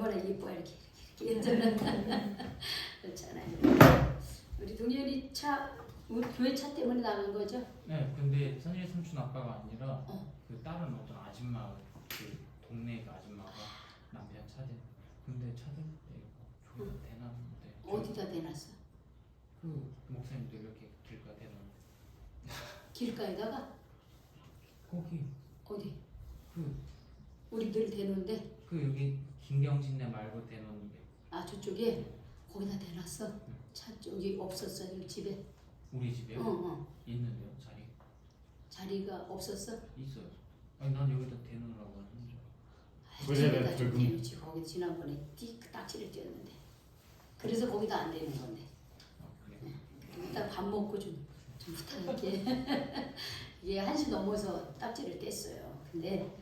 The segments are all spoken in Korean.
지난번에 이뻐 이렇게 했잖아. 그렇잖아요. 우리 동현이 우리 교회 차 때문에 나간 거죠? 네, 근데 선일 삼촌 아빠가 아니라 그 다른 어떤 아줌마, 그 동네 그 아줌마가 남편 차대. 근데 차대 때 대놨는데 어디다 대놨어? 그 목사님도 이렇게 길가 대놓은 길가에다가? 거기 어디? 그 우리 늘 대놓은데? 그 여기 김경진네 말고 대놓은 게 아 저쪽에? 거기다 대놨어? 차 쪽이 없었어 여기 집에? 우리 집에요? 있는데요, 자리? 자리가 없었어? 있어요. 아니 난 여기다 대놓으라고 하는데. 집에다 좀 대놓지. 거기 지난번에 딱지를 띄웠는데 그래서 거기다 안 대는 건데. 그래? 일단 밥 먹고 좀 부탁할게. 이게 1시 넘어서 딱지를 뗐어요. 근데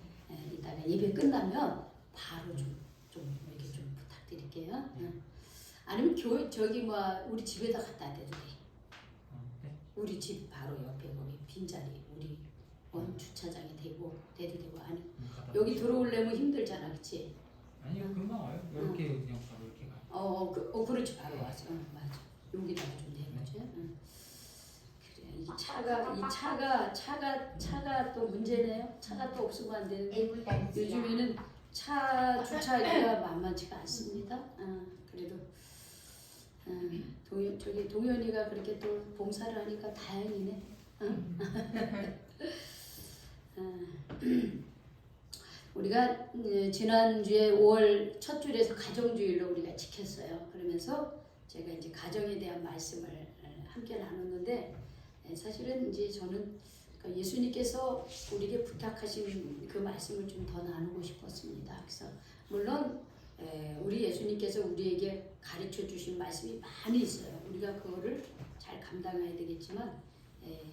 이따가 예배 끝나면 바로 좀 이렇게 좀 부탁드릴게요. 아니면 교회 우리 집에다 갖다 대도 돼. 네? 우리 집 바로 옆에 거기 빈자리 우리 원 주차장에 대도 되고 아니 여기 들어오려면 힘들잖아, 그렇지? 아니요, 금방 와요. 이렇게 그냥 바로 이렇게 가요. 그렇지 바로 와서 맞아. 여기다가 좀 대놓지. 그래 이 차가 또 문제네요. 차가 또 없으면 안 되는데 요즘에는 차 주차하기가 만만치가 않습니다. 그래도 동현이가 그렇게 또 봉사를 하니까 다행이네. 우리가 지난주에 5월 첫 주일에서 가정주일로 우리가 지켰어요. 그러면서 제가 이제 가정에 대한 말씀을 함께 나눴는데 사실은 이제 저는 예수님께서 우리에게 부탁하신 그 말씀을 좀 더 나누고 싶었습니다. 그래서 물론 우리 예수님께서 우리에게 가르쳐 주신 말씀이 많이 있어요. 우리가 그거를 잘 감당해야 되겠지만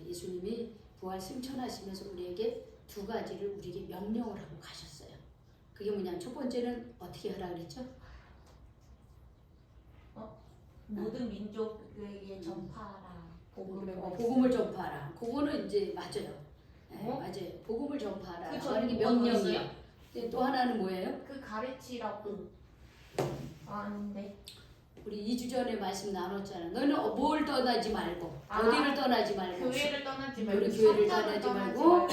예수님이 부활 승천하시면서 우리에게 2가지를 우리에게 명령을 하고 가셨어요. 그게 뭐냐면 첫 번째는 어떻게 하라 그랬죠? 모든 민족에게 전파하라. 복음을 전파하라. 그거는 이제 맞아요. 맞아요. 복음을 전파하라. 하는 게 뭐 명령이에요. 또 하나는 뭐예요? 그 가르치라고. 아닌데. 우리 2주 전에 말씀 나눴잖아. 너는 뭘 떠나지 말고 어디를 떠나지 말고 교회를 떠나지 말고 우리 교회를 성전을 떠나지 말고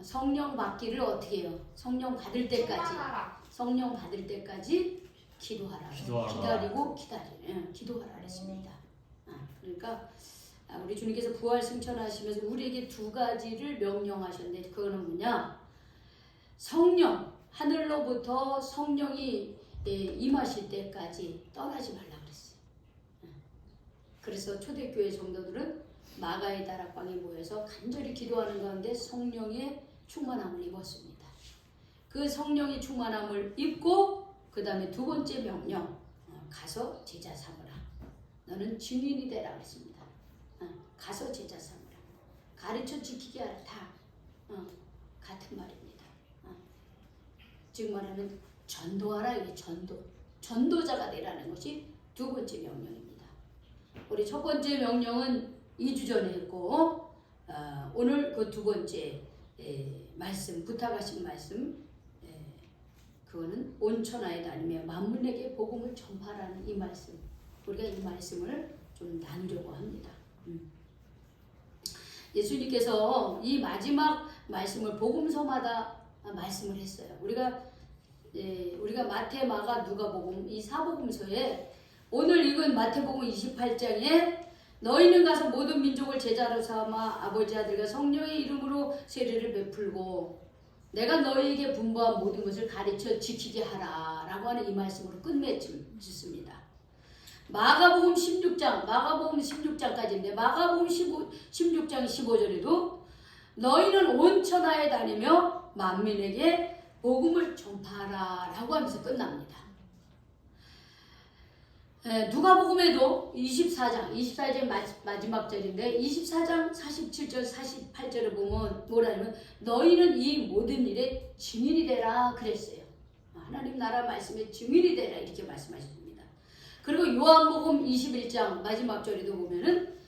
성령 받기를 어떻게 해요? 성령 받을 때까지 성령 받을 때까지 기도하라. 기다리고 기도하라 그랬습니다. 그러니까 우리 주님께서 부활 승천하시면서 우리에게 2가지를 명령하셨는데 그거는 뭐냐? 성령 하늘로부터 성령이 임하실 때까지 떠나지 말라 그랬어요. 그래서 초대교회 성도들은 마가의 다락방에 모여서 간절히 기도하는 가운데 성령의 충만함을 입었습니다. 그 성령의 충만함을 입고 그 다음에 2번째 명령 가서 제자 삼으라. 너는 증인이 되라 그랬습니다. 가서 제자 삼으라. 가르쳐 지키게 하라. 다 같은 말입니다. 즉 말하면 전도하라. 이게 전도자가 되라는 것이 2번째 명령입니다. 우리 첫 번째 명령은 2주 전에 했고 오늘 그 2번째 말씀 부탁하신 말씀 그거는 온 천하에 다니며 만민에게 복음을 전파하라는 이 말씀. 우리가 이 말씀을 좀 나누려고 합니다. 예수님께서 이 마지막 말씀을 복음서마다 말씀을 했어요. 우리가 마태, 마가, 누가복음 이 4복음서에 오늘 읽은 마태복음 28장에 너희는 가서 모든 민족을 제자로 삼아 아버지 아들과 성령의 이름으로 세례를 베풀고 내가 너희에게 분부한 모든 것을 가르쳐 지키게 하라 라고 하는 이 말씀으로 끝맺습니다. 마가복음 16장까지인데 마가복음 16장 15절에도 너희는 온 천하에 다니며 만민에게 복음을 전파하라 라고 하면서 끝납니다. 누가복음에도 24장 마지막 절인데 24장 47절 48절을 보면 뭐라냐면 너희는 이 모든 일에 증인이 되라 그랬어요. 하나님 나라 말씀에 증인이 되라 이렇게 말씀하셨습니다. 그리고 요한복음 21장 마지막 절에도 보면은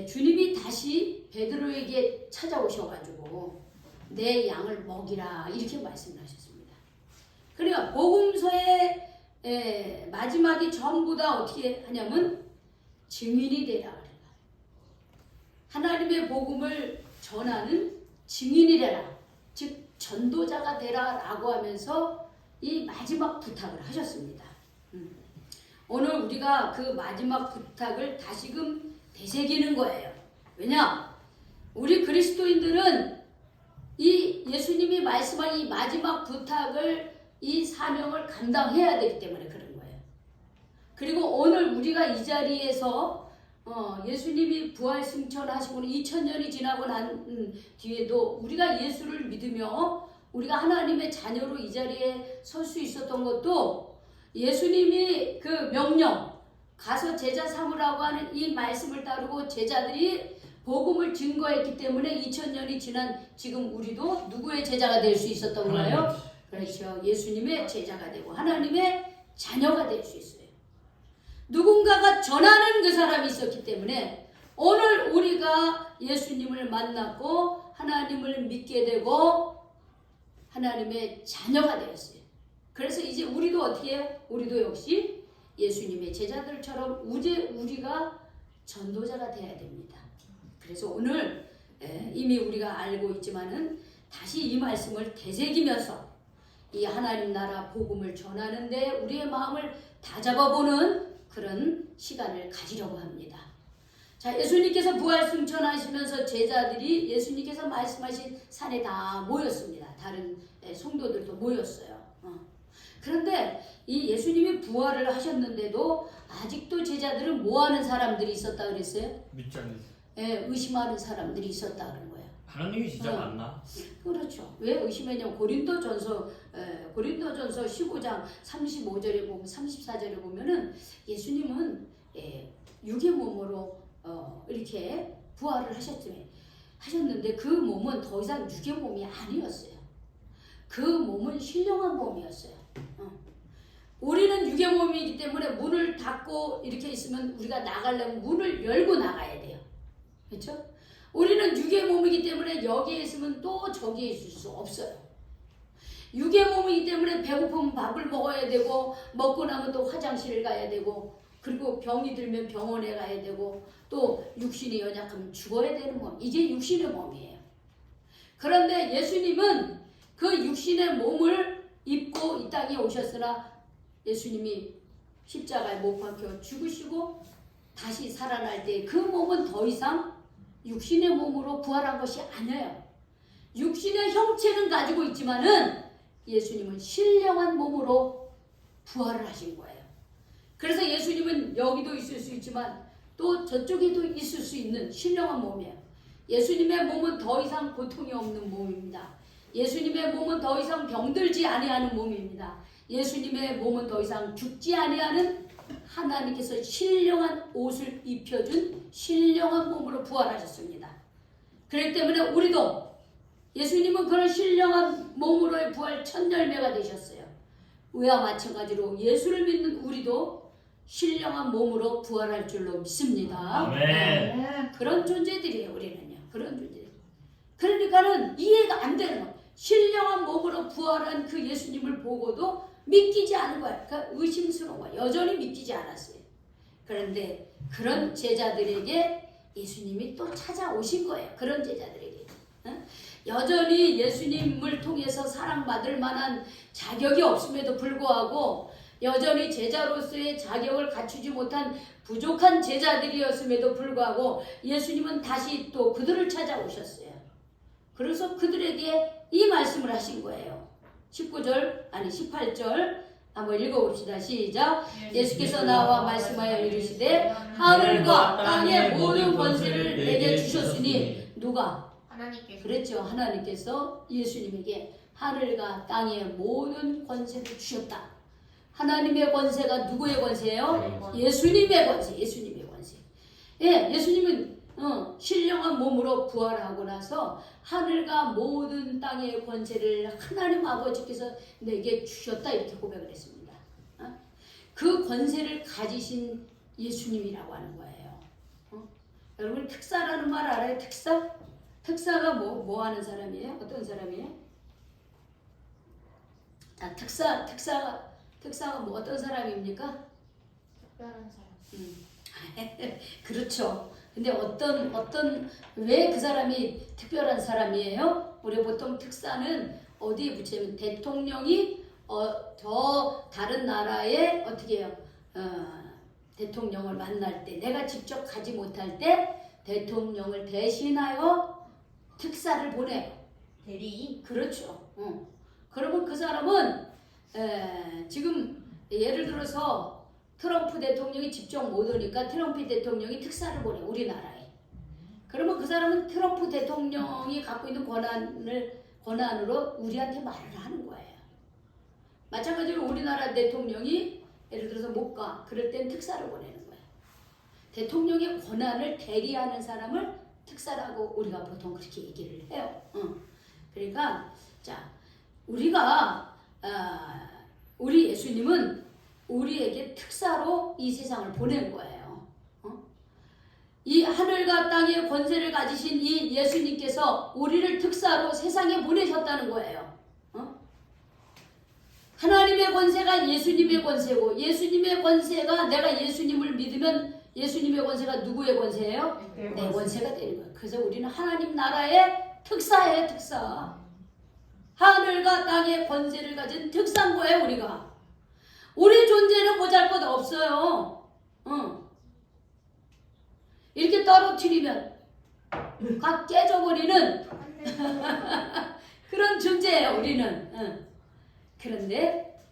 주님이 다시 베드로에게 찾아오셔가지고 내 양을 먹이라 이렇게 말씀을 하셨습니다. 그러니까 복음서의 마지막이 전부 다 어떻게 하냐면 증인이 되라 그래요. 하나님의 복음을 전하는 증인이 되라. 즉 전도자가 되라라고 하면서 이 마지막 부탁을 하셨습니다. 오늘 우리가 그 마지막 부탁을 다시금 되새기는 거예요. 왜냐? 우리 그리스도인들은 이 예수님이 말씀한 이 마지막 부탁을, 이 사명을 감당해야 되기 때문에 그런 거예요. 그리고 오늘 우리가 이 자리에서 예수님이 부활 승천하시고 2000년이 지나고 난 뒤에도 우리가 예수를 믿으며 우리가 하나님의 자녀로 이 자리에 설 수 있었던 것도 예수님이 그 명령, 가서 제자 삼으라고 하는 이 말씀을 따르고 제자들이 복음을 증거했기 때문에 2000년이 지난 지금 우리도 누구의 제자가 될 수 있었던 거예요? 그렇죠. 예수님의 제자가 되고 하나님의 자녀가 될 수 있어요. 누군가가 전하는 그 사람이 있었기 때문에 오늘 우리가 예수님을 만났고 하나님을 믿게 되고 하나님의 자녀가 되었어요. 그래서 이제 우리도 어떻게 해요? 우리도 역시 예수님의 제자들처럼 우리가 전도자가 되어야 됩니다. 그래서 오늘 이미 우리가 알고 있지만은 다시 이 말씀을 되새기면서 이 하나님 나라 복음을 전하는데 우리의 마음을 다잡아보는 그런 시간을 가지려고 합니다. 자, 예수님께서 부활 승천하시면서 제자들이 예수님께서 말씀하신 산에 다 모였습니다. 다른 성도들도 모였어요. 그런데 이 예수님이 부활을 하셨는데도 아직도 제자들은 뭐하는 사람들이 있었다 그랬어요? 믿지 않는 의심하는 사람들이 있었다 그런 거예요. 하나님이 진짜 맞나? 그렇죠. 왜 의심했냐면 고린도전서 15장 35절에 보면 34절에 보면은 예수님은 육의 몸으로 이렇게 부활을 하셨는데 그 몸은 더 이상 육의 몸이 아니었어요. 그 몸은 신령한 몸이었어요. 우리는 육의 몸이기 때문에 문을 닫고 이렇게 있으면 우리가 나가려면 문을 열고 나가야 돼요. 그렇죠? 우리는 육의 몸이기 때문에 여기에 있으면 또 저기에 있을 수 없어요. 육의 몸이기 때문에 배고프면 밥을 먹어야 되고 먹고 나면 또 화장실을 가야 되고 그리고 병이 들면 병원에 가야 되고 또 육신이 연약하면 죽어야 되는 몸. 이게 육신의 몸이에요. 그런데 예수님은 그 육신의 몸을 입고 이 땅에 오셨으나 예수님이 십자가에 못 박혀 죽으시고 다시 살아날 때 그 몸은 더 이상 육신의 몸으로 부활한 것이 아니에요. 육신의 형체는 가지고 있지만은 예수님은 신령한 몸으로 부활을 하신 거예요. 그래서 예수님은 여기도 있을 수 있지만 또 저쪽에도 있을 수 있는 신령한 몸이에요. 예수님의 몸은 더 이상 고통이 없는 몸입니다. 예수님의 몸은 더 이상 병들지 아니하는 몸입니다. 예수님의 몸은 더 이상 죽지 아니하는 하나님께서 신령한 옷을 입혀준 신령한 몸으로 부활하셨습니다. 그렇기 때문에 우리도 예수님은 그런 신령한 몸으로의 부활 첫 열매가 되셨어요. 우리와 마찬가지로 예수를 믿는 우리도 신령한 몸으로 부활할 줄로 믿습니다. 아멘. 그런 존재들이에요. 우리는요. 그런 존재들. 그러니까는 이해가 안 되는 거예요. 신령한 몸으로 부활한 그 예수님을 보고도 믿기지 않은 거예요. 그러니까 의심스러운 거예요. 여전히 믿기지 않았어요. 그런데 그런 제자들에게 예수님이 또 찾아오신 거예요. 그런 제자들에게. 여전히 예수님을 통해서 사랑받을 만한 자격이 없음에도 불구하고 여전히 제자로서의 자격을 갖추지 못한 부족한 제자들이었음에도 불구하고 예수님은 다시 또 그들을 찾아오셨어요. 그래서 그들에게 이 말씀을 하신 거예요. 18절 한번 읽어봅시다. 시작. 예수께서 나와 말씀하여 이르시되 하늘과 땅의 모든 권세를 내게 주셨으니 누가? 하나님께서. 그랬죠. 하나님께서 예수님에게 하늘과 땅의 모든 권세를 주셨다. 하나님의 권세가 누구의 권세예요? 예수님의 권세. 예수님의 권세. 예, 예수님은 신령한 몸으로 부활하고 나서 하늘과 모든 땅의 권세를 하나님 아버지께서 내게 주셨다 이렇게 고백을 했습니다. 그 권세를 가지신 예수님이라고 하는 거예요. 여러분 특사라는 말 알아요? 특사? 특사가 뭐 하는 사람이에요? 어떤 사람이에요? 특사가 뭐 어떤 사람입니까? 특별한 사람. 그렇죠. 근데 왜 그 사람이 특별한 사람이에요? 우리 보통 특사는 어디에 붙이면 대통령이 저 다른 나라에 어떻게 해요? 대통령을 만날 때 내가 직접 가지 못할 때 대통령을 대신하여 특사를 보내요. 대리인. 그렇죠. 그러면 그 사람은 지금 예를 들어서 트럼프 대통령이 직접 못 오니까 트럼프 대통령이 특사를 보내 우리나라에. 그러면 그 사람은 트럼프 대통령이 갖고 있는 권한으로 우리한테 말을 하는 거예요. 마찬가지로 우리나라 대통령이 예를 들어서 못 가. 그럴 땐 특사를 보내는 거예요. 대통령의 권한을 대리하는 사람을 특사라고 우리가 보통 그렇게 얘기를 해요. 그러니까 자 우리가 우리 예수님은 우리에게 특사로 이 세상을 보낸 거예요. 이 하늘과 땅의 권세를 가지신 이 예수님께서 우리를 특사로 세상에 보내셨다는 거예요. 하나님의 권세가 예수님의 권세고 예수님의 권세가 내가 예수님을 믿으면 예수님의 권세가 누구의 권세예요? 내 권세가 되는 거예요. 그래서 우리는 하나님 나라의 특사예요. 특사. 하늘과 땅의 권세를 가진 특사인 거예요. 우리가. 우리 존재는 보잘것 없어요. 이렇게 떨어뜨리면 각 깨져버리는 그런 존재예요. 우리는. 그런데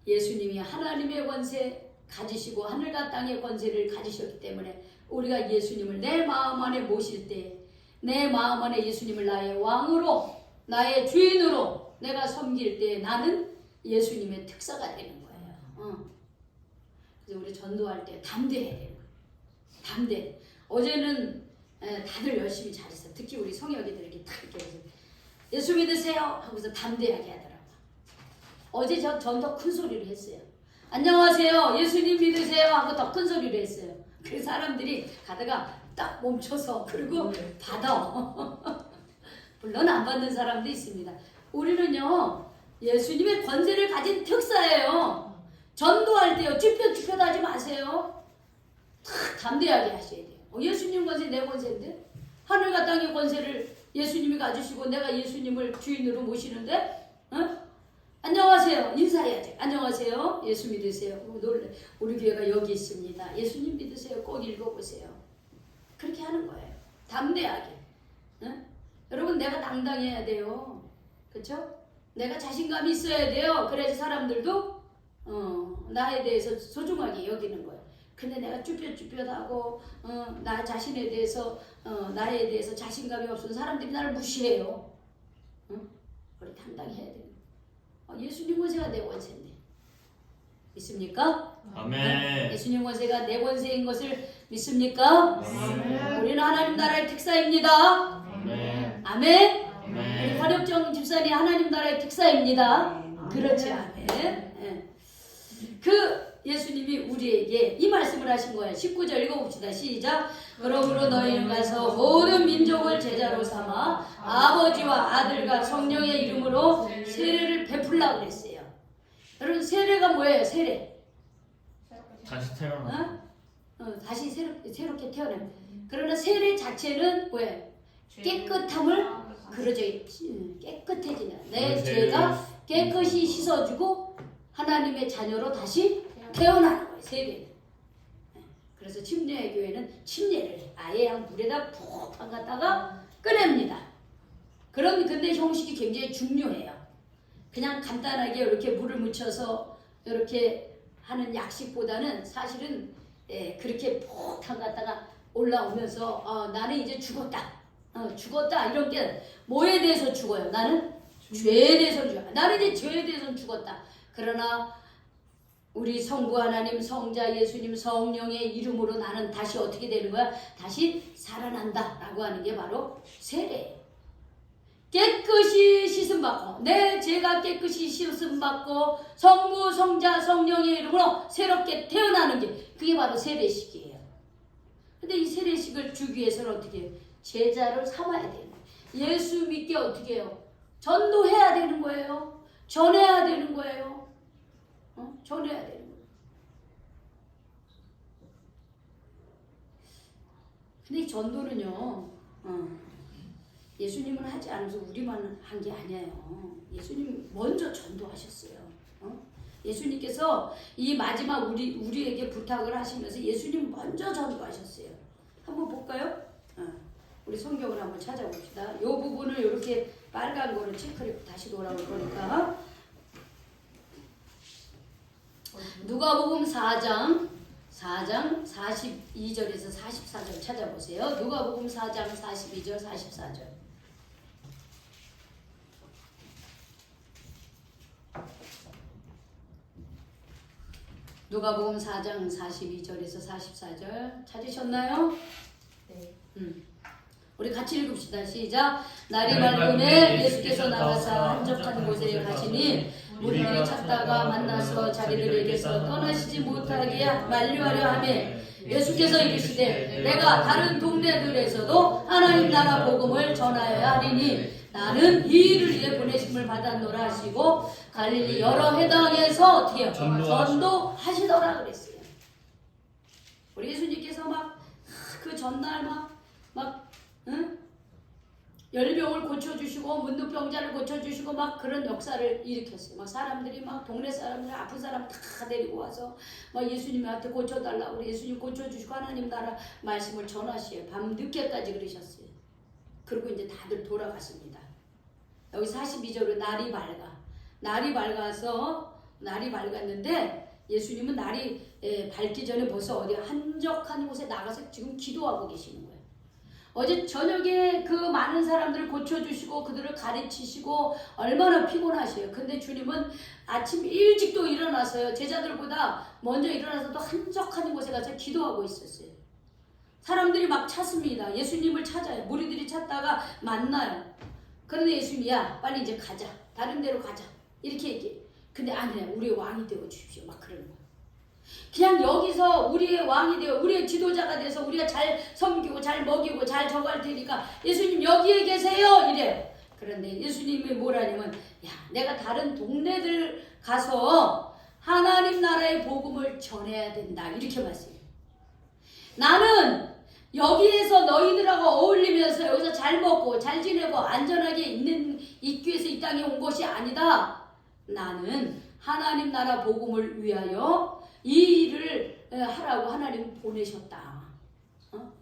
예수님이 하나님의 권세 가지시고 하늘과 땅의 권세를 가지셨기 때문에 우리가 예수님을 내 마음 안에 모실 때 내 마음 안에 예수님을 나의 왕으로 나의 주인으로 내가 섬길 때 나는 예수님의 특사가 되는 거예요. 그래서 우리 전도할 때 담대해야 되는 거예요. 담대. 어제는 다들 열심히 잘했어요. 특히 우리 성혁이들 이렇게 딱 이렇게 해서 예수 믿으세요 하고서 담대하게 하더라고요. 어제 전 더 큰 소리를 했어요. 안녕하세요 예수님 믿으세요 하고 더 큰 소리를 했어요. 그 사람들이 가다가 딱 멈춰서 그리고 받아. 물론 안 받는 사람도 있습니다. 우리는요 예수님의 권세를 가진 특사예요. 전도할 때요 쭈뼛쭈뼛 하지 마세요. 탁 담대하게 하셔야 돼요. 예수님 권세 내 권세인데 하늘과 땅의 권세를 예수님이 가지시고 내가 예수님을 주인으로 모시는데 안녕하세요 인사해야지. 안녕하세요 예수 믿으세요. 놀래 우리 교회가 여기 있습니다. 예수님 믿으세요. 꼭 읽어보세요. 그렇게 하는 거예요. 담대하게. 여러분 내가 당당해야 돼요. 그렇죠? 내가 자신감이 있어야 돼요. 그래야지 사람들도 나에 대해서 소중하게 여기는 거예요. 근데 내가 쭈뼛쭈뼛하고 나 자신에 대해서 나에 대해서 자신감이 없으면 사람들이 나를 무시해요. 우리 당당해야 돼요. 예수님 권세가 내 권세인데 믿습니까? 아멘. 예수님 권세가 내 권세인 것을 믿습니까? 아멘. 우리는 하나님 나라의 특사입니다. 아멘. 아멘. 아멘. 우리 화력정 집사님 하나님 나라의 특사입니다. 그렇지. 아멘. 그 예수님이 우리에게 이 말씀을 하신 거예요. 19절 읽어봅시다. 시작. 그러므로 너희는 가서 모든 민족을 제자로 삼아 아버지와 아들과 성령의 이름으로 세례를 베풀라고 그랬어요. 여러분 세례가 뭐예요? 세례. 다시 태어나. 다시 새롭게 태어납니다. 그러나 세례 자체는 뭐예요? 깨끗함을 그러죠. 깨끗해지는 내 죄가 깨끗이 씻어주고 하나님의 자녀로 다시 태어나는 거예요. 세례는. 그래서 침례 교회는 침례를 아예 그냥 물에다 푹 담갔다가 꺼냅니다. 근데 형식이 굉장히 중요해요. 그냥 간단하게 이렇게 물을 묻혀서 이렇게 하는 약식보다는 사실은 그렇게 푹 담갔다가 올라오면서 나는 이제 죽었다. 죽었다. 이런 게 뭐에 대해서 죽어요? 나는 죄에 대해서 죽어요. 나는 이제 죄에 대해서 죽었다. 그러나 우리 성부 하나님, 성자 예수님, 성령의 이름으로 나는 다시 어떻게 되는 거야? 다시 살아난다 라고 하는 게 바로 세례예요. 깨끗이 씻음받고 내 죄가 깨끗이 씻음받고 성부, 성자, 성령의 이름으로 새롭게 태어나는 게 그게 바로 세례식이에요. 근데 이 세례식을 주기 위해서는 어떻게 해요? 제자를 삼아야 되는 거예요. 예수 믿게 어떻게 해요? 전도해야 되는 거예요. 전해야 되는 거예요. 전해야 되는 거예요. 근데 이 전도는요, 예수님은 하지 않아서 우리만 한 게 아니에요. 예수님 먼저 전도하셨어요. 예수님께서 이 마지막 우리에게 부탁을 하시면서 예수님 먼저 전도하셨어요. 한번 볼까요? 우리 성경을 한번 찾아봅시다. 이 부분을 이렇게 빨간 거로 체크를 다시 돌아올 거니까 누가복음 4장 42절에서 44절 찾아보세요. 누가복음 4장 42절 44절. 누가복음 4장 42절에서 44절 찾으셨나요? 네. 우리 같이 읽읍시다. 시작. 날이 밝음에 예수께서 나가사 한적한 곳에 가시니 무리들이 찾다가 만나서 자기들에게서 떠나시지 못하게 만류하려 하매 예수께서 이르시되 내가 다른 동네들에서도 하나님 나라 복음을 전하여야 하리니 나는 이 일을 위해 보내심을 받았노라 하시고 갈릴리 여러 회당에서 어떻게 해요? 전도하시더라 그랬어요. 우리 예수님께서 막 그 전날 막 열병을 고쳐주시고 문둥병자를 고쳐주시고 막 그런 역사를 일으켰어요. 막 사람들이 막 동네 사람들 아픈 사람 다 데리고 와서 막 예수님한테 고쳐달라고 그래. 예수님 고쳐주시고 하나님 나라 말씀을 전하시어요. 밤 늦게까지 그러셨어요. 그리고 이제 다들 돌아갔습니다. 여기 42절로 날이 밝았는데 예수님은 날이 밝기 전에 벌써 어디 한적한 곳에 나가서 지금 기도하고 계시는 거예요. 어제 저녁에 그 많은 사람들을 고쳐주시고 그들을 가르치시고 얼마나 피곤하셔요. 근데 주님은 아침 일찍도 일어나서요. 제자들보다 먼저 일어나서 또 한적한 곳에 가서 기도하고 있었어요. 사람들이 막 찾습니다. 예수님을 찾아요. 무리들이 찾다가 만나요. 그런데 예수님이 야 빨리 이제 가자. 다른 데로 가자. 이렇게 얘기해요. 근데 아니야 우리의 왕이 되어 주십시오. 막 그러는 거예요. 그냥 여기서 우리의 왕이 되어 우리의 지도자가 돼서 우리가 잘 섬기고 잘 먹이고 잘 저거 할 테니까 예수님 여기에 계세요 이래요. 그런데 예수님이 뭐라냐면 야 내가 다른 동네들 가서 하나님 나라의 복음을 전해야 된다 이렇게 말씀해요. 나는 여기에서 너희들하고 어울리면서 여기서 잘 먹고 잘 지내고 안전하게 있기 위해서 이 땅에 온 것이 아니다. 나는 하나님 나라 복음을 위하여 이 일을 하라고 하나님 보내셨다.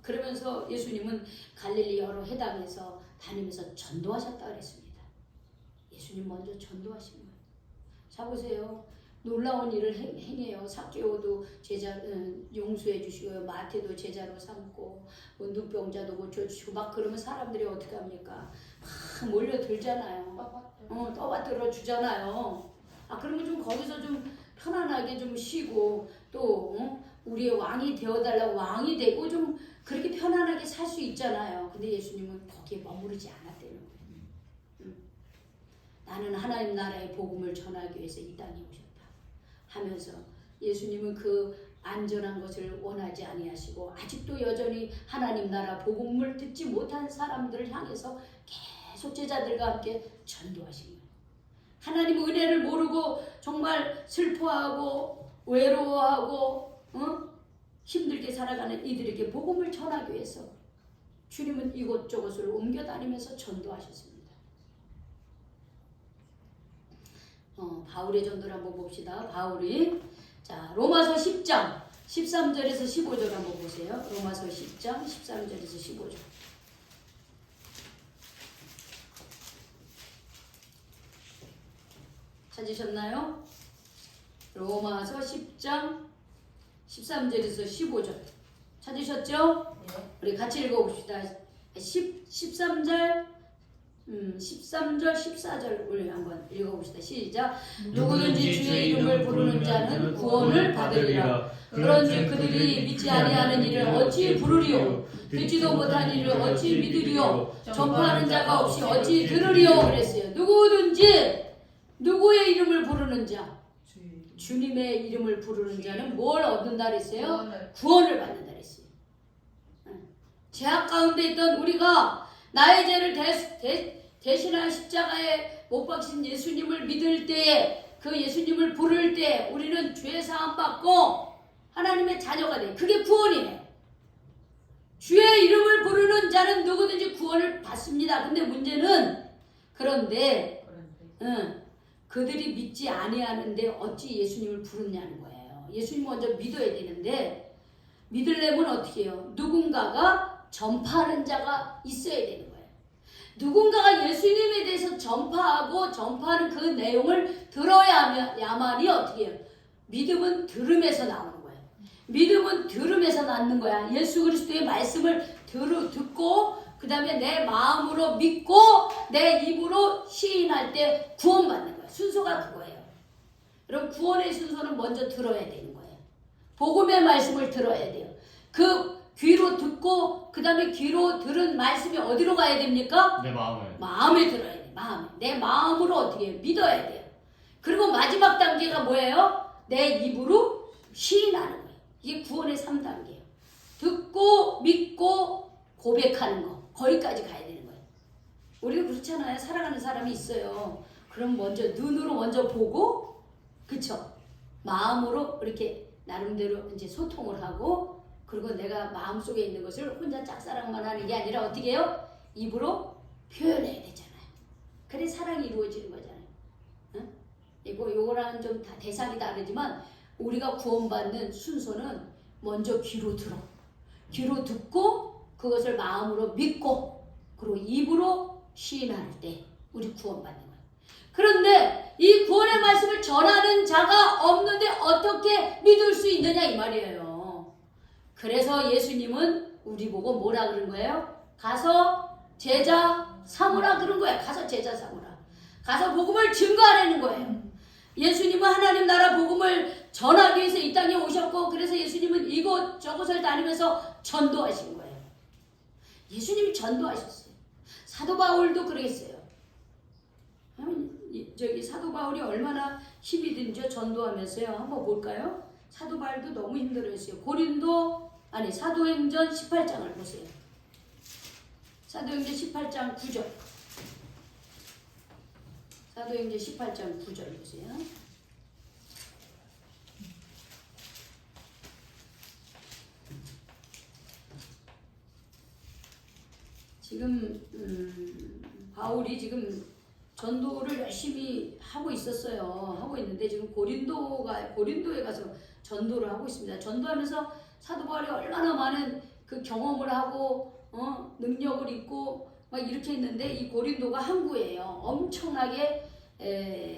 그러면서 예수님은 갈릴리 여러 회당에서 다니면서 전도하셨다 그랬습니다. 예수님 먼저 전도하신 거예요. 자 보세요. 놀라운 일을 행해요. 삭개오도 제자 용서해 주시고요. 마태도 제자로 삼고 눈병자도 고쳐주시고 막 그러면 사람들이 어떻게 합니까? 막 몰려들잖아요. 떠받들어 주잖아요. 그러면 좀 거기서 좀 편안하게 좀 쉬고 또 우리의 왕이 되어달라고 왕이 되고 좀 그렇게 편안하게 살 수 있잖아요. 근데 예수님은 거기에 머무르지 않았대요. 나는 하나님 나라의 복음을 전하기 위해서 이 땅에 오셨다 하면서 예수님은 그 안전한 것을 원하지 아니하시고 아직도 여전히 하나님 나라 복음을 듣지 못한 사람들을 향해서 계속 제자들과 함께 전도하신 거예요. 하나님 은혜를 모르고 정말 슬퍼하고 외로워하고 힘들게 살아가는 이들에게 복음을 전하기 위해서 주님은 이곳저곳을 옮겨 다니면서 전도하셨습니다. 바울의 전도를 한번 봅시다. 바울이 자 로마서 10장 13절에서 15절 한번 보세요. 로마서 10장 13절에서 15절. 찾으셨나요? 로마서 10장 13절에서 15절 찾으셨죠? 네. 우리 같이 읽어봅시다. 13절 14절 우리 한번 읽어봅시다. 시작. 누구든지 주의 이름을 부르는 자는 구원을 받으리라. 그런즉 그들이 믿지 아니하는 이를 어찌 부르리요? 듣지도 못한 이를 어찌 믿으리요? 전파하는 자가 없이 어찌 들으리요? 그랬어요. 누구든지 누구의 이름을 부르는 자? 주님의 이름을 부르는 자는 뭘 얻는다 그랬어요? 구원을 받는다 그랬어요. 죄악 가운데 있던 우리가 나의 죄를 대신한 십자가에 못 박힌 예수님을 믿을 때에 그 예수님을 부를 때 우리는 죄 사함 받고 하나님의 자녀가 돼. 그게 구원이에요. 주의 이름을 부르는 자는 누구든지 구원을 받습니다. 근데 문제는 그런데 그들이 믿지 아니하는데 어찌 예수님을 부르냐는 거예요. 예수님 먼저 믿어야 되는데 믿으려면 어떻게 해요? 누군가가 전파하는 자가 있어야 되는 거예요. 누군가가 예수님에 대해서 전파하는 그 내용을 들어야만이 어떻게 해요? 믿음은 들음에서 나오는 거예요. 믿음은 들음에서 낳는 거야. 예수 그리스도의 말씀을 듣고 그 다음에 내 마음으로 믿고 내 입으로 시인할 때 구원받는 거예요. 순서가 그거예요. 그럼 구원의 순서는 먼저 들어야 되는 거예요. 복음의 말씀을 들어야 돼요. 그 귀로 듣고 그 다음에 귀로 들은 말씀이 어디로 가야 됩니까? 내 마음을. 마음에 들어야 돼요. 마음에. 내 마음으로 어떻게 해요? 믿어야 돼요. 그리고 마지막 단계가 뭐예요? 내 입으로 시인하는 거예요. 이게 구원의 3단계예요. 듣고 믿고 고백하는 거. 거기까지 가야 되는 거예요. 우리가 그렇잖아요. 살아가는 사람이 있어요. 그럼 먼저 눈으로 먼저 보고 그쵸? 마음으로 이렇게 나름대로 이제 소통을 하고 그리고 내가 마음속에 있는 것을 혼자 짝사랑만 하는 게 아니라 어떻게 해요? 입으로 표현해야 되잖아요. 그래 사랑이 이루어지는 거잖아요. 응? 요거랑은 좀 다 대상이 다르지만 우리가 구원받는 순서는 먼저 귀로 들어. 귀로 듣고 그것을 마음으로 믿고 그리고 입으로 시인할 때 우리 구원받는 거예요. 그런데 이 구원의 말씀을 전하는 자가 없는데 어떻게 믿을 수 있느냐 이 말이에요. 그래서 예수님은 우리 보고 뭐라 그런 거예요? 가서 제자 삼으라 그런 거예요. 가서 제자 삼으라. 가서 복음을 증거하라는 거예요. 예수님은 하나님 나라 복음을 전하기 위해서 이 땅에 오셨고 그래서 예수님은 이곳 저곳을 다니면서 전도하신 거예요. 예수님이 전도하셨어요. 사도 바울도 그러겠어요. 저기 사도 바울이 얼마나 힘이 든지 전도하면서요. 한번 볼까요? 사도 바울도 너무 힘들었어요. 사도행전 18장을 보세요. 사도행전 18장 9절. 사도행전 18장 9절 보세요. 지금 바울이 지금 전도를 열심히 하고 있었어요. 하고 있는데 지금 고린도에 가서 전도를 하고 있습니다. 전도하면서 사도 바울이 얼마나 많은 그 경험을 하고 능력을 입고 막 이렇게 했는데 이 고린도가 항구예요. 엄청나게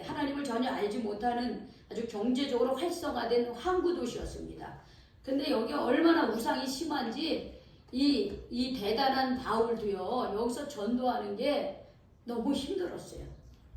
하나님을 전혀 알지 못하는 아주 경제적으로 활성화된 항구 도시였습니다. 근데 여기 얼마나 우상이 심한지 이 대단한 바울도요. 여기서 전도하는 게 너무 힘들었어요.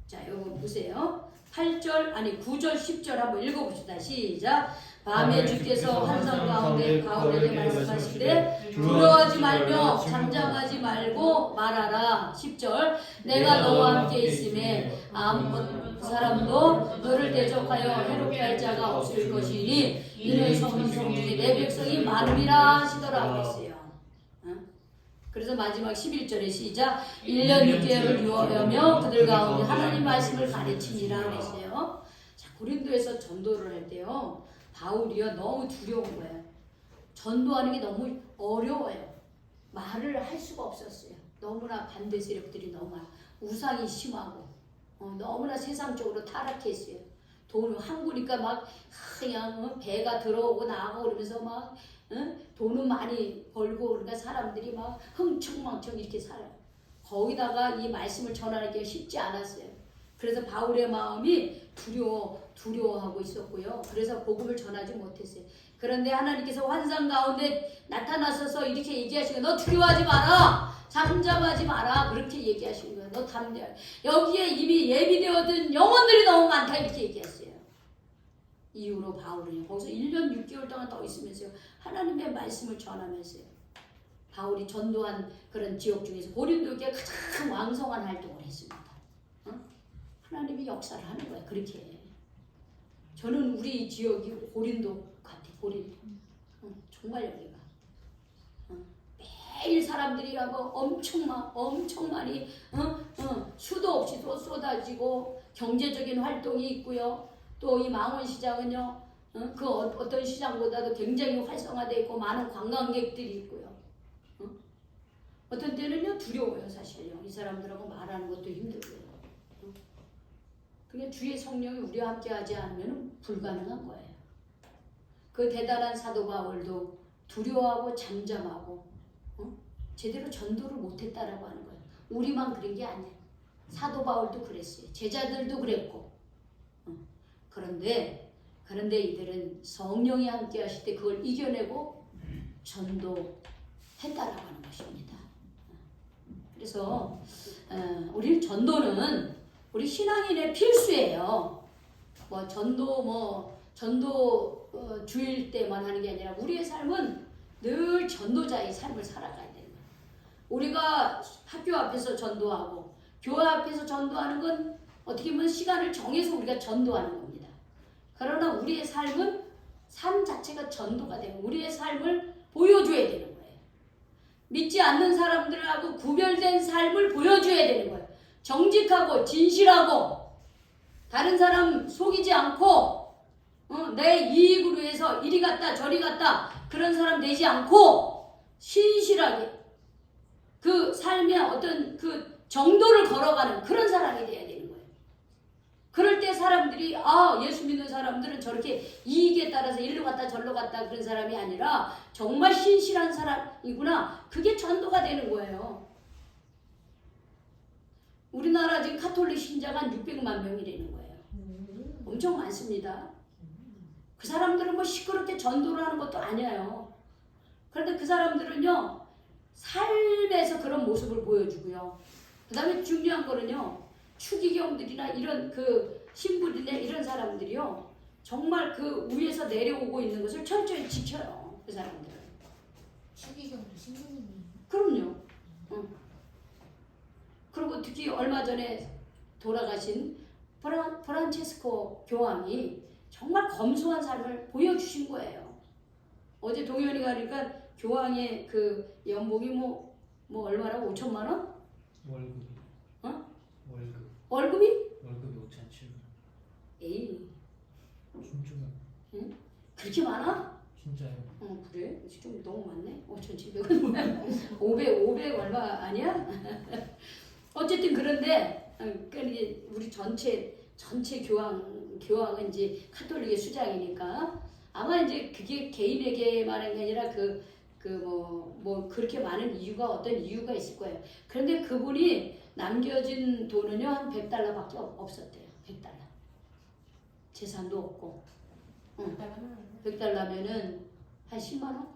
자, 요거 보세요. 9절 10절 한번 읽어봅시다. 시작. 밤에 주께서 환상 가운데 바울에게 말씀하시되 두려워하지 말며 잠잠하지 말고 말하라. 10절. 내가 너와 함께 있음에 아무 사람도 너를 대적하여 해롭게 할 자가 없을 것이니 이는 성성 중에 내 백성이 많으리라 하시더라 그랬어요. 그래서 마지막 11절에 시작. 1년 6개월을 유업하며 그들 가운데 하나님 말씀을 가르치니라 그랬어요. 자, 고린도에서 전도를 할 때요. 바울이요 너무 두려운 거예요. 전도하는 게 너무 어려워요. 말을 할 수가 없었어요. 너무나 반대 세력들이 너무 많아. 우상이 심하고 너무나 세상적으로 타락했어요. 돈을 한국이니까 막 그냥 배가 들어오고 나가고 그러면서 막 돈은 많이 벌고 그러니까 사람들이 막 흥청망청 이렇게 살아요. 거기다가 이 말씀을 전하는 게 쉽지 않았어요. 그래서 바울의 마음이 두려워하고 있었고요. 그래서 복음을 전하지 못했어요. 그런데 하나님께서 환상 가운데 나타나셔서 이렇게 얘기하시고 너 두려워하지 마라. 잠잠하지 마라. 그렇게 얘기하시는 거예요. 너 담대하라. 여기에 이미 예비되어든 영혼들이 너무 많다 이렇게 얘기했어요. 이후로 바울은 거기서 1년 6개월 동안 더 있으면서요. 하나님의 말씀을 전하면서요. 바울이 전도한 그런 지역 중에서 고린도에 가장 왕성한 활동을 했습니다. 하나님이 역사를 하는 거야. 그렇게. 저는 우리 지역이 고린도 같아. 고린도. 정말 여기가. 매일 사람들이 하고 엄청 많이 수도 없이 쏟아지고 경제적인 활동이 있고요. 또 이 망원시장은요, 그 어떤 시장보다도 굉장히 활성화되어 있고 많은 관광객들이 있고요. 어떤 때는요 두려워요. 사실요. 이 사람들하고 말하는 것도 힘들고요. 그게 주의 성령이 우리와 함께하지 않으면 불가능한 거예요. 그 대단한 사도 바울도 두려워하고 잠잠하고 제대로 전도를 못했다라고 하는 거예요. 우리만 그런 게 아니에요. 사도 바울도 그랬어요. 제자들도 그랬고. 그런데 이들은 성령이 함께 하실 때 그걸 이겨내고 전도했다라고 하는 것입니다. 그래서 우리 전도는 우리 신앙인의 필수예요. 전도 주일 때만 하는 게 아니라 우리의 삶은 늘 전도자의 삶을 살아가야 되는 거예요. 우리가 학교 앞에서 전도하고 교회 앞에서 전도하는 건 어떻게 보면 시간을 정해서 우리가 전도하는 겁니다. 그러나 우리의 삶은 삶 자체가 전도가 되고 우리의 삶을 보여줘야 되는 거예요. 믿지 않는 사람들하고 구별된 삶을 보여줘야 되는 거예요. 정직하고 진실하고 다른 사람 속이지 않고 내 이익으로 해서 이리 갔다 저리 갔다 그런 사람 되지 않고 신실하게 그 삶의 어떤 그 정도를 걸어가는 그런 사람이 돼야 되는 거예요. 그럴 때 사람들이 예수 믿는 사람들은 저렇게 이익에 따라서 일로 갔다 절로 갔다 그런 사람이 아니라 정말 신실한 사람이구나. 그게 전도가 되는 거예요. 우리나라 지금 카톨릭 신자가 한 600만 명이라는 거예요. 엄청 많습니다. 그 사람들은 시끄럽게 전도를 하는 것도 아니에요. 그런데 그 사람들은요, 삶에서 그런 모습을 보여주고요. 그 다음에 중요한 거는요, 추기경들이나 이런 그 신부들이나 이런 사람들이요, 정말 그 위에서 내려오고 있는 것을 철저히 지켜요. 그 사람들은. 추기경도 신부님이. 그럼요. 그리고 특히 얼마 전에 돌아가신 프란체스코 교황이 정말 검소한 삶을 보여주신 거예요. 어제 동현이가 그러니까 교황의 그 연봉이 뭐 얼마라고 5천만 원? 월급이. 월급. 월급이? 월급이 5,700원. 에이. 진짜요? 응? 그렇게 많아? 진짜요? 그래? 좀 너무 많네. 5,700원. 500 얼마 아니야? 어쨌든 그런데 우리 전체 교황은 이제 카톨릭의 수장이니까 아마 이제 그게 개인에게만 한 게 아니라 그렇게 많은 이유가 어떤 이유가 있을 거예요. 그런데 그분이 남겨진 돈은요 한 $100밖에 없었대요. $100. 재산도 없고. 100달러면은 한 10만 원?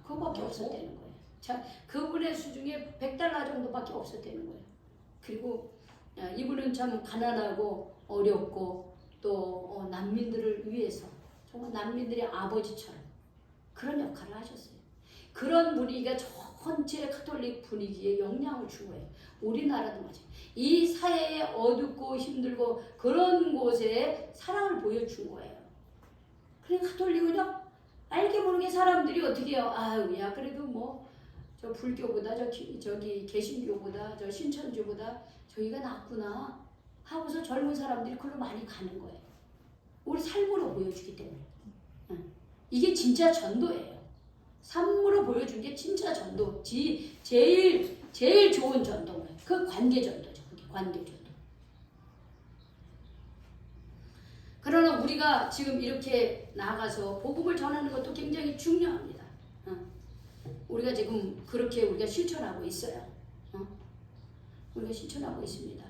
그거밖에 없었다는 거예요. 자, 그분의 수중에 $100 정도밖에 없었다는 거예요. 그리고 이분은 참 가난하고 어렵고 또 난민들을 위해서 정말 난민들의 아버지처럼 그런 역할을 하셨어요. 그런 분위기가 전체 카톨릭 분위기에 영향을 준 거예요. 우리나라도 마찬가지예요. 이 사회에 어둡고 힘들고 그런 곳에 사랑을 보여준 거예요. 그러니까 카톨릭은요, 알게 모르게 사람들이 어떻게 해요? 야 그래도 저 불교보다 저기 개신교보다 저 신천주보다 저기가 낫구나 하고서 젊은 사람들이 그걸로 많이 가는 거예요. 우리 삶으로 보여주기 때문에. 이게 진짜 전도예요. 삶으로 보여준 게 진짜 전도. 제일 좋은 전도예요. 그 관계 전도죠. 그게 관계 전도. 그러나 우리가 지금 이렇게 나가서 복음을 전하는 것도 굉장히 중요합니다. 우리가 지금 그렇게 우리가 실천하고 있어요. 우리가 실천하고 있습니다.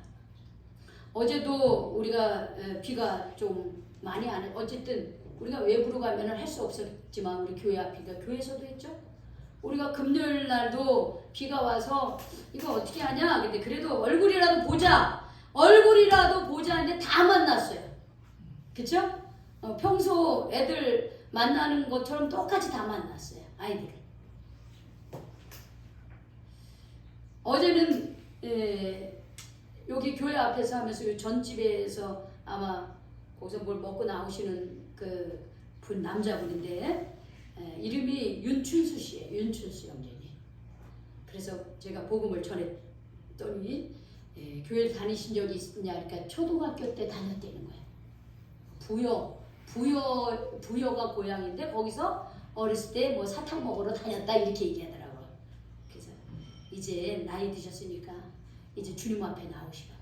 어제도 우리가 비가 좀 많이 안 해. 어쨌든 우리가 외부로 가면은 할 수 없었지만 우리 교회 앞이니까 교회에서도 했죠. 우리가 금요일 날도 비가 와서 이거 어떻게 하냐. 근데 그래도 얼굴이라도 보자 했는데 다 만났어요. 그쵸? 평소 애들 만나는 것처럼 똑같이 다 만났어요. 아이들을. 어제는 여기 교회 앞에서 하면서 전집에서 아마 거기서 뭘 먹고 나오시는 그 분 남자분인데 이름이 윤춘수 씨예요. 윤춘수 형제님. 그래서 제가 복음을 전했더니 교회 다니신 적이 있냐, 그러니까 초등학교 때 다녔다는 거예요. 부여가 고향인데 거기서 어렸을 때 뭐 사탕 먹으러 다녔다 이렇게 얘기하더라고요. 그래서 이제 나이 드셨으니까 이제 주님 앞에 나오시라고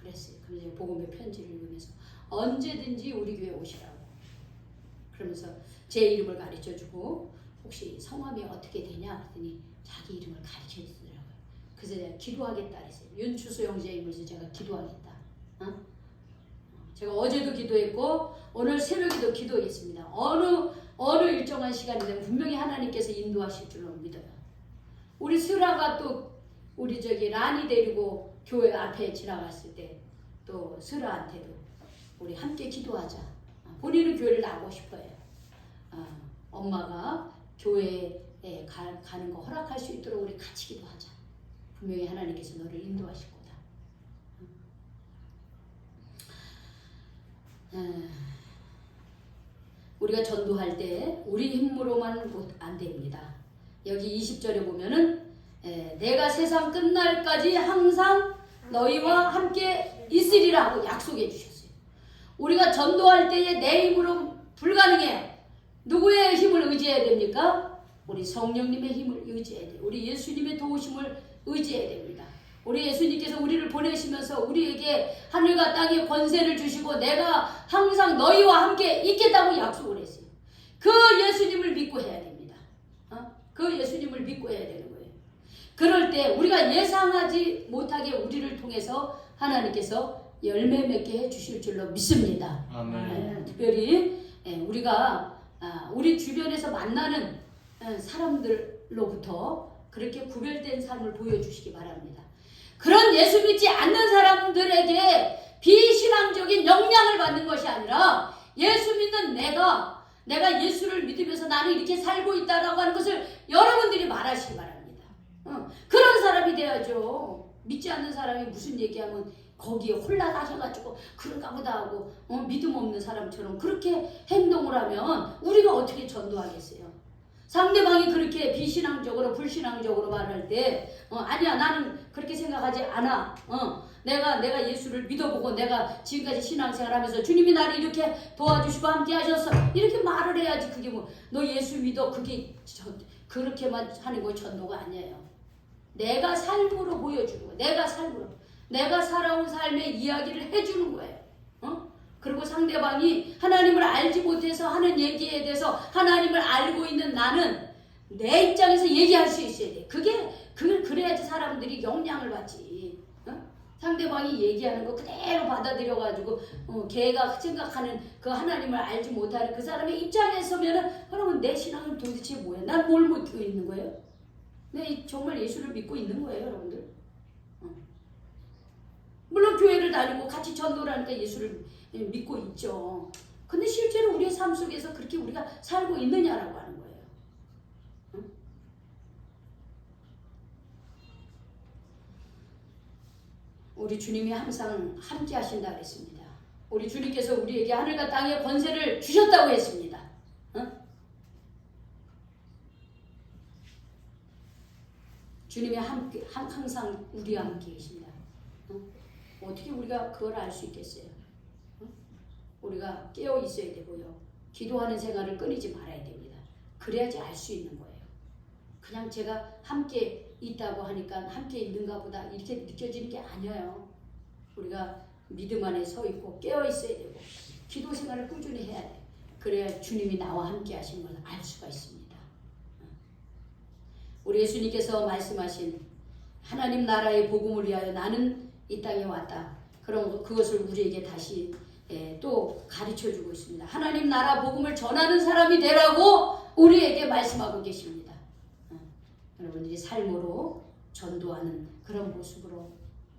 그랬어요. 그래서 복음의 편지를 읽으면서 언제든지 우리 교회 오시라고 그러면서 제 이름을 가르쳐주고 혹시 성함이 어떻게 되냐 그랬더니 자기 이름을 가르쳐주더라고요. 그래서 내가 기도하겠다 그랬어요. 윤추수 형제임을 제가 기도하겠다. 제가 어제도 기도했고 오늘 새벽에도 기도했습니다. 어느 일정한 시간이 되면 분명히 하나님께서 인도하실 줄로 믿어요. 우리 스라가 또 우리 란이 데리고 교회 앞에 지나갔을 때 또 스라한테도 우리 함께 기도하자. 본인은 교회를 나가고 싶어요. 엄마가 교회에 가는 거 허락할 수 있도록 우리 같이 기도하자. 분명히 하나님께서 너를 인도하실 거다. 우리가 전도할 때 우리 힘으로만 안 됩니다. 여기 20절에 보면은 내가 세상 끝날까지 항상 너희와 함께 있으리라 하고 약속해 주셨어요. 우리가 전도할 때에 내 힘으로 불가능해요. 누구의 힘을 의지해야 됩니까? 우리 성령님의 힘을 의지해야 돼요. 우리 예수님의 도우심을 의지해야 됩니다. 우리 예수님께서 우리를 보내시면서 우리에게 하늘과 땅의 권세를 주시고 내가 항상 너희와 함께 있겠다고 약속을 했어요. 그 예수님을 믿고 해야 됩니다. 그 예수님을 믿고 해야 되는 거예요. 그럴 때 우리가 예상하지 못하게 우리를 통해서 하나님께서 열매 맺게 해주실 줄로 믿습니다. 아멘. 특별히 우리가 우리 주변에서 만나는 사람들로부터 그렇게 구별된 삶을 보여주시기 바랍니다. 그런 예수 믿지 않는 사람들에게 비신앙적인 영향을 받는 것이 아니라 예수 믿는 내가 예수를 믿으면서 나는 이렇게 살고 있다라고 하는 것을 여러분들이 말하시기 바랍니다. 그런 사람이 돼야죠. 믿지 않는 사람이 무슨 얘기하면 거기에 홀라다셔가지고 그런가 보다 하고 믿음 없는 사람처럼 그렇게 행동을 하면 우리가 어떻게 전도하겠어요? 상대방이 그렇게 비신앙적으로 불신앙적으로 말할 때 아니야 나는 그렇게 생각하지 않아. 내가 예수를 믿어보고 내가 지금까지 신앙생활하면서 주님이 나를 이렇게 도와주시고 함께 하셔서 이렇게 말을 해야지. 그게 뭐 너 예수 믿어 그게 그렇게만 하는 거 전도가 아니에요. 내가 삶으로 보여주는 거예요. 내가 살아온 삶의 이야기를 해주는 거예요. 그리고 상대방이 하나님을 알지 못해서 하는 얘기에 대해서 하나님을 알고 있는 나는 내 입장에서 얘기할 수 있어야 돼. 그걸 그래야지 사람들이 영향을 받지. 상대방이 얘기하는 거 그대로 받아들여가지고 걔가 생각하는 그 하나님을 알지 못하는 그 사람의 입장에 서면은 그러면 내 신앙은 도대체 뭐야? 난 뭘 믿고 있는 거예요? 내 정말 예수를 믿고 있는 거예요, 여러분들? 물론 교회를 다니고 같이 전도를 하니까 예수를 믿고 있죠. 근데 실제로 우리의 삶 속에서 그렇게 우리가 살고 있느냐라고 하는 거예요. 우리 주님이 항상 함께 하신다고 했습니다. 우리 주님께서 우리에게 하늘과 땅의 권세를 주셨다고 했습니다. 주님이 항상 우리와 함께 계십니다. 어떻게 우리가 그걸 알 수 있겠어요? 우리가 깨어 있어야 되고요. 기도하는 생활을 끊이지 말아야 됩니다. 그래야지 알 수 있는 거예요. 그냥 제가 함께 있다고 하니까 함께 있는가 보다 이렇게 느껴지는 게 아니에요. 우리가 믿음 안에 서 있고 깨어 있어야 되고 기도 생활을 꾸준히 해야 돼. 그래야 주님이 나와 함께 하신 걸 알 수가 있습니다. 우리 예수님께서 말씀하신 하나님 나라의 복음을 위하여 나는 이 땅에 왔다. 그런 그것을 우리에게 다시 또 가르쳐주고 있습니다. 하나님 나라 복음을 전하는 사람이 되라고 우리에게 말씀하고 계십니다. 여러분들이 삶으로 전도하는 그런 모습으로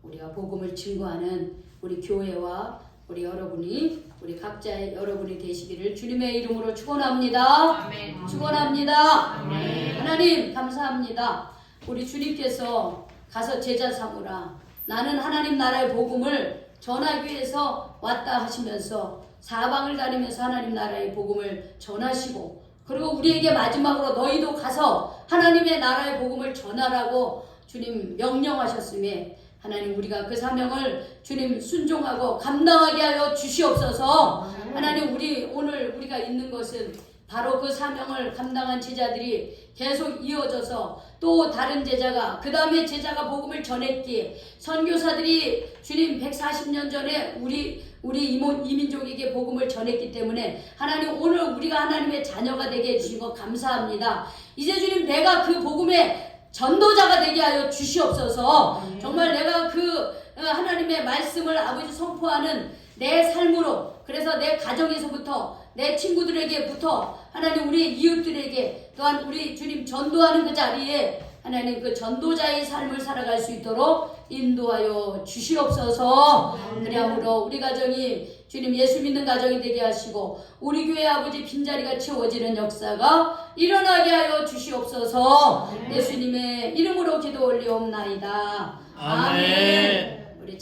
우리가 복음을 증거하는 우리 교회와 우리 여러분이 우리 각자의 여러분이 되시기를 주님의 이름으로 축원합니다. 아멘. 축원합니다. 아멘. 하나님 감사합니다. 우리 주님께서 가서 제자 삼으라. 나는 하나님 나라의 복음을 전하기 위해서 왔다 하시면서 사방을 다니면서 하나님 나라의 복음을 전하시고 그리고 우리에게 마지막으로 너희도 가서 하나님의 나라의 복음을 전하라고 주님 명령하셨음에 하나님 우리가 그 사명을 주님 순종하고 감당하게 하여 주시옵소서. 하나님 오늘 우리가 있는 것은 바로 그 사명을 감당한 제자들이 계속 이어져서 또 다른 제자가 그 다음에 제자가 복음을 전했기에 선교사들이 주님 140년 전에 우리 이민족에게 복음을 전했기 때문에 하나님 오늘 우리가 하나님의 자녀가 되게 해주신 것 감사합니다. 이제 주님 내가 그 복음의 전도자가 되게 하여 주시옵소서. 정말 내가 그 하나님의 말씀을 아버지 선포하는 내 삶으로 그래서 내 가정에서부터 내 친구들에게부터 하나님 우리 이웃들에게 또한 우리 주님 전도하는 그 자리에 하나님 그 전도자의 삶을 살아갈 수 있도록 인도하여 주시옵소서. 그리함으로 우리 가정이 주님 예수 믿는 가정이 되게 하시고 우리 교회 아버지 빈자리가 채워지는 역사가 일어나게 하여 주시옵소서. 예수님의 이름으로 기도 올리옵나이다. 아멘. 우리